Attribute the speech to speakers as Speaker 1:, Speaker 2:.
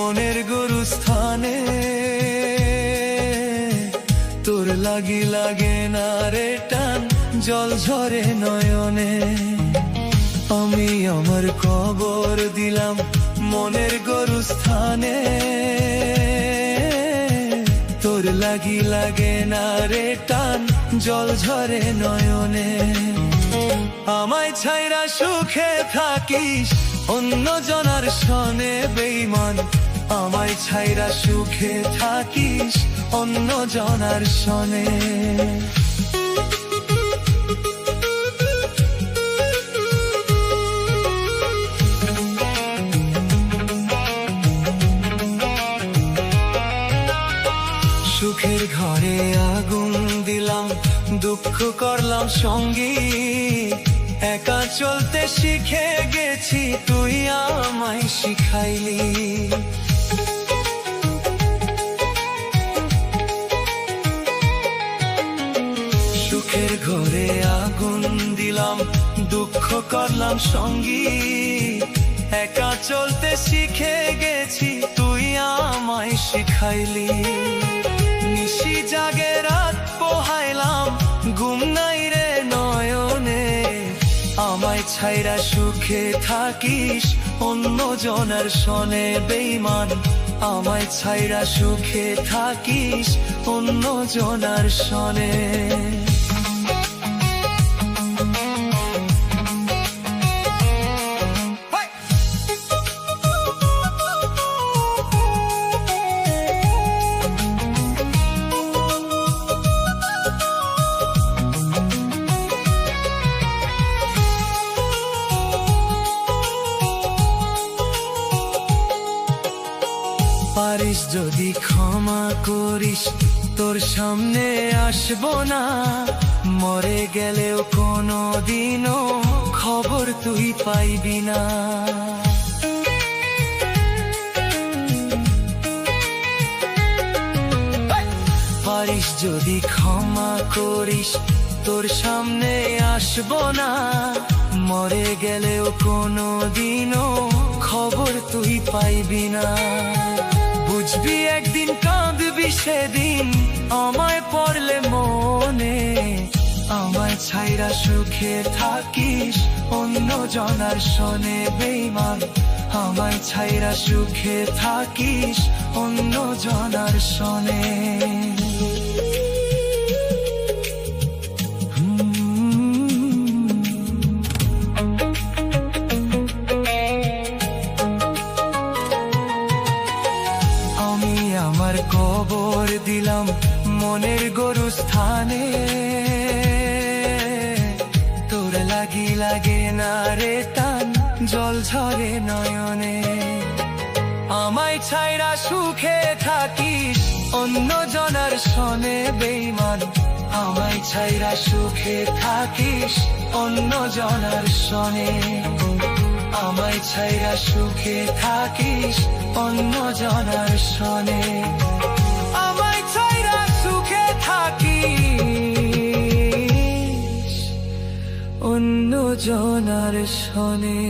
Speaker 1: মনের গরুস্থানে। তোর লাগি লাগে না রে টান, জল ঝরে নয়নে। আমি আমার কবর দিলাম মনের গরুস্থানে। তোর লাগি লাগে না রে টান, জল ঝরে নয়নে। আমায় ছাইরা সুখে থাকিস অন্য জনার সনে বেঈমান। আমায় ছাইরা সুখে থাকিস অন্য জনার সনে। সুখের ঘরে আগুন দিলাম, দুঃখ করলাম সঙ্গী। একা চলতে শিখে গেছি, তুই আমায় শিখাইলি। সুখের ঘরে আগুন দিলাম, দুঃখ করলাম সঙ্গী। একা চলতে শিখে গেছি, তুই আমায় শিখাইলি। নিশি জাগে রাত পোহাইলাম, ঘুম নাই রে নয়নে। আমায় ছাইরা সুখে থাকিস অন্য জনার সনে বেঈমান। আমায় ছাইরা সুখে থাকিস অন্য জনার সনে। পারিস যদি ক্ষমা করিস, তোর সামনে আসবো না। মরে গেলেও কোনো দিনও খবর তুই পাইবি না। পারিস যদি ক্ষমা করিস, তোর সামনে আসবো না। মরে গেলেও কোনো দিনও খবর তুই পাইবি না। বুঝবি একদিন, কাঁদবি সেদিন আমায় পড়লে মনে। আমায় ছাইরা সুখে থাকিস অন্য জনার সনে বেঈমান। আমায় ছাইরা সুখে থাকিস অন্য জনার সনে। আমার কবর দিলাম মনের গরুস্থানে। তোর লাগি লাগে না রে টান, জল ঝরে নয়নে। আমায় ছাইরা সুখে থাকিস অন্য জনার সনে বেঈমান। আমায় ছাইরা সুখে থাকিস অন্য জনার সনে। আমায় ছাইরা সুখে থাকিস অন্য জনার সনে। আমায় ছাইরা সুখে থাকিস অন্য জনার সনে।